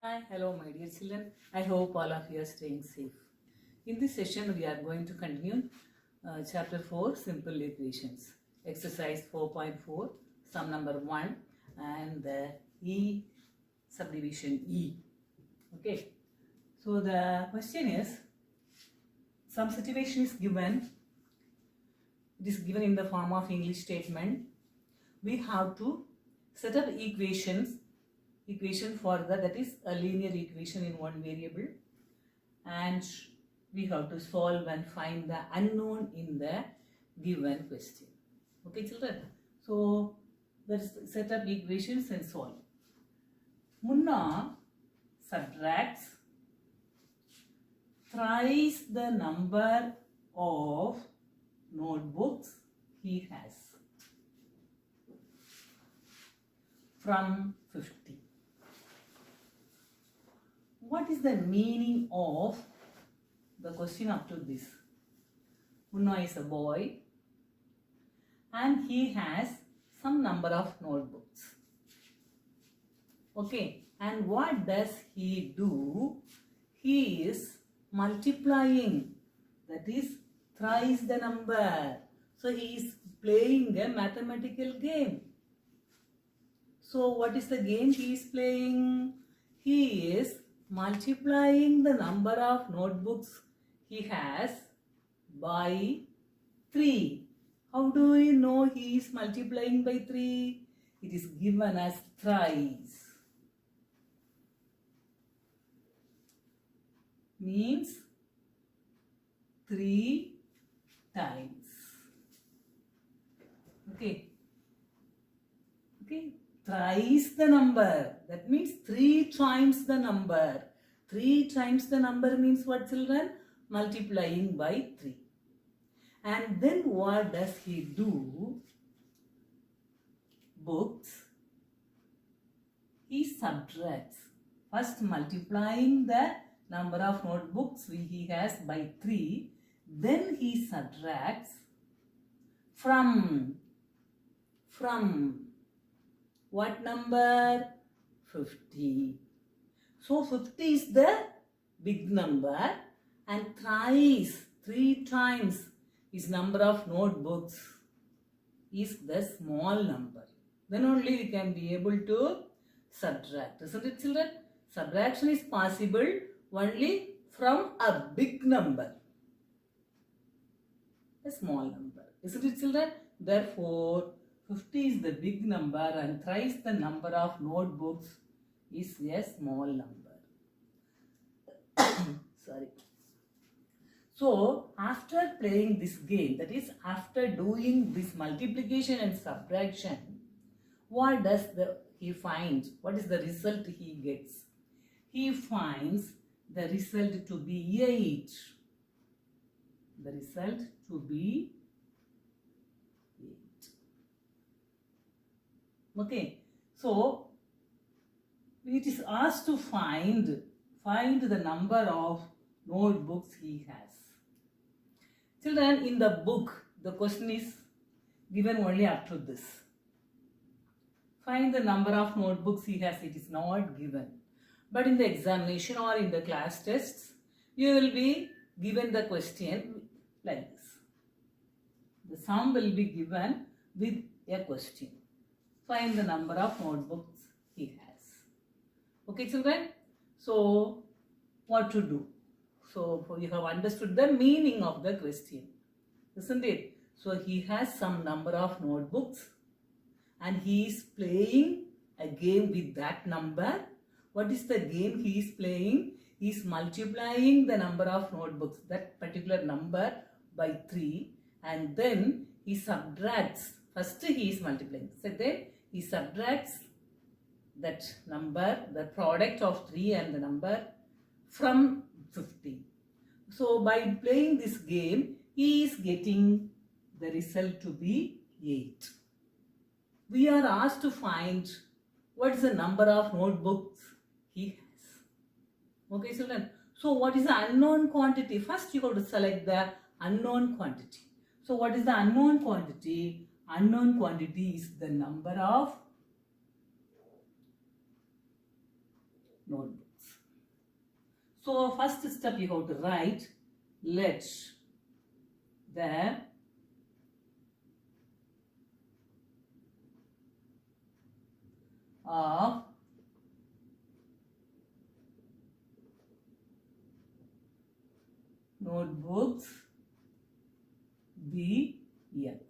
Hi, hello, my dear children. I hope all of you are staying safe. In this session, we are going to continue chapter 4 Simple Equations, exercise 4.4, sum number 1, and the E subdivision E. Okay, so the question is some situation is given, it is given in the form of English statement. We have to set up equation for that is a linear equation in one variable, and we have to solve and find the unknown in the given question. Okay children, so let's set up equations and solve. Munna subtracts thrice the number of notebooks he has from 50. What is the meaning of the question up to this? Munna is a boy and he has some number of notebooks. Okay, and what does he do? He is multiplying, that is thrice the number. So he is playing a mathematical game. So what is the game he is playing? He is multiplying the number of notebooks he has by 3. How do we know he is multiplying by 3? It is given as thrice. Means 3 times. Okay. Thrice the number. That means 3 times the number. 3 times the number means what, children? Multiplying by 3. And then what does he do? Books. He subtracts. First multiplying the number of notebooks he has by 3. Then he subtracts from what number? 50. So 50 is the big number and thrice, 3 times his number of notebooks is the small number. Then only we can be able to subtract. Isn't it, children? Subtraction is possible only from a big number, a small number. Isn't it, children? Therefore, 50 is the big number and thrice the number of notebooks is a small number. Sorry. So, after playing this game, that is after doing this multiplication and subtraction, what does he find? What is the result he gets? He finds the result to be 8. The result to be 8. Okay, so it is asked to find the number of notebooks he has. Children, in the book, the question is given only up to this. Find the number of notebooks he has. It is not given. But in the examination or in the class tests, you will be given the question like this. The sum will be given with a question. Find the number of notebooks he has. Okay, children? So, what to do? So, you have understood the meaning of the question, isn't it? So, he has some number of notebooks and he is playing a game with that number. What is the game he is playing? He is multiplying the number of notebooks, that particular number, by 3, and then he subtracts. First he is multiplying. So then he subtracts that number, the product of 3 and the number, from 50. So by playing this game, he is getting the result to be 8. We are asked to find what is the number of notebooks he has. Okay, children. So what is the unknown quantity? First you have to select the unknown quantity. So what is the unknown quantity? Unknown quantity is the number of notebooks. So first step you have to write, let the of notebooks be X.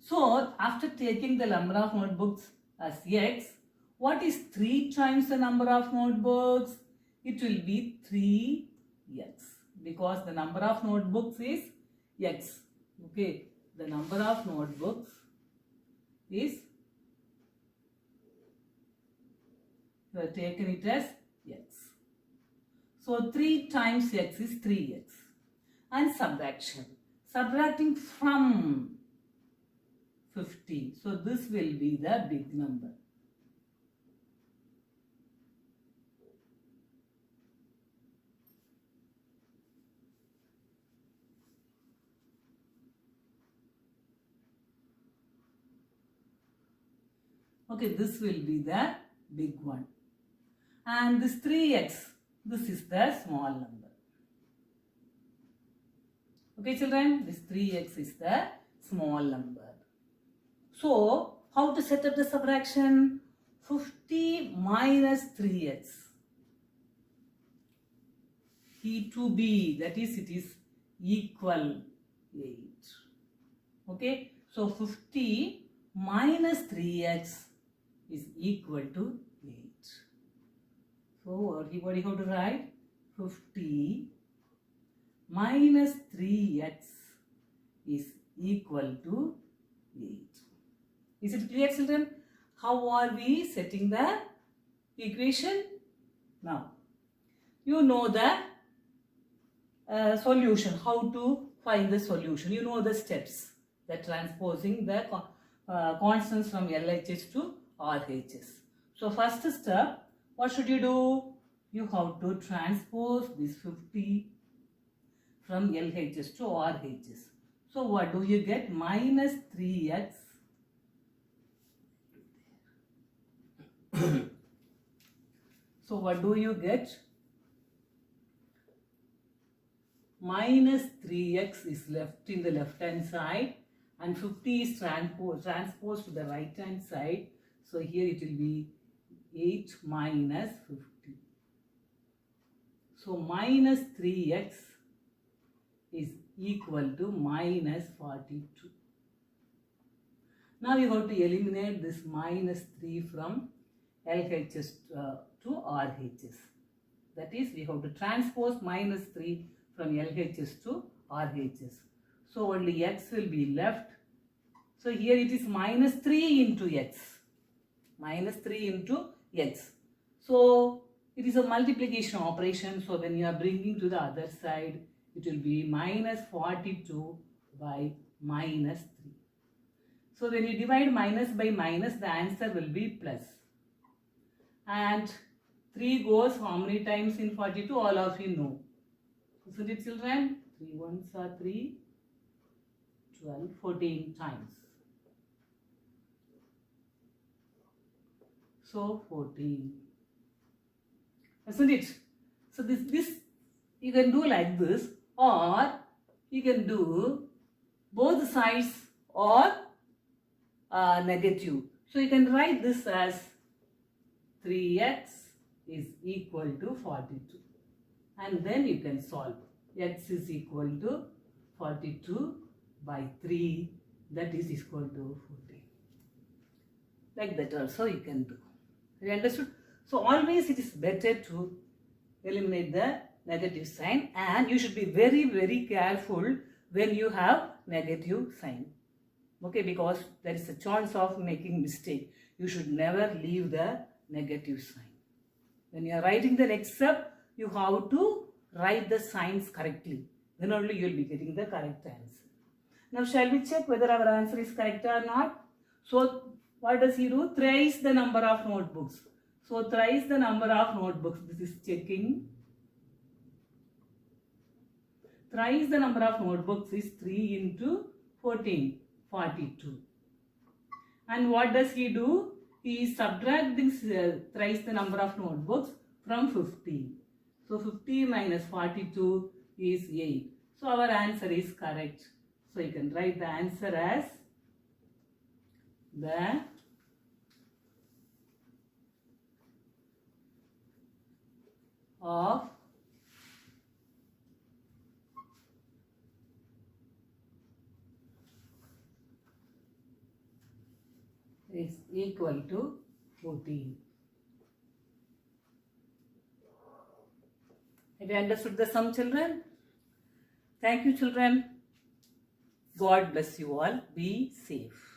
So after taking the number of notebooks as X, what is 3 times the number of notebooks? It will be 3X, because the number of notebooks is X. Okay, the number of notebooks is, you have taken it as X. So 3 times X is 3X. And subtraction. Subtracting from 50. So this will be the big number. Okay, this will be the big one. And this 3X, this is the small number. Okay, children, this 3X is the small number. So, how to set up the subtraction? 50 minus 3X. E2B, that is, it is equal 8. Okay, so 50 minus 3X is equal to 8. So, what do you have to write? 50 minus 3X is equal to 8. Is it clear, children? How are we setting the equation? Now, you know the solution, how to find the solution. You know the steps, the transposing the constants from LHS to RHS. So, first step, what should you do? You have to transpose this 50 from LHS to RHS. So, what do you get? Minus 3X so, what do you get? Minus 3X is left in the left hand side and 50 is transposed to the right hand side. So, here it will be 8 minus 50. So, minus 3X is equal to minus 42. Now, you have to eliminate this minus 3 from LHS to RHS. That is, we have to transpose minus 3 from LHS to RHS. So, only X will be left. So, here it is minus 3 into X. Minus 3 into X. So, it is a multiplication operation. So, when you are bringing to the other side, it will be minus 42 by minus 3. So, when you divide minus by minus, the answer will be plus. And 3 goes how many times in 42? All of you know. Isn't it, children? 3 ones are 3, 12, 14 times. So, 14. Isn't it? So, this you can do like this, or you can do both sides or negative. So, you can write this as 3X is equal to 42. And then you can solve. X is equal to 42 by 3, that is equal to 14. Like that also you can do. You understood? So, always it is better to eliminate the negative sign, and you should be very, very careful when you have negative sign. Okay, because there is a chance of making mistake. You should never leave the negative sign. When you are writing the next step, you have to write the signs correctly. Then only you will be getting the correct answer. Now, shall we check whether our answer is correct or not? So, what does he do? Thrice the number of notebooks. So, thrice the number of notebooks. This is checking. Thrice the number of notebooks is 3 into 14, 42. And what does he do? He is subtracting thrice the number of notebooks from 50. So 50 minus 42 is 8. So our answer is correct. So you can write the answer as the of is equal to 14. Have you understood the sum, children? Thank you, children. God bless you all. Be safe.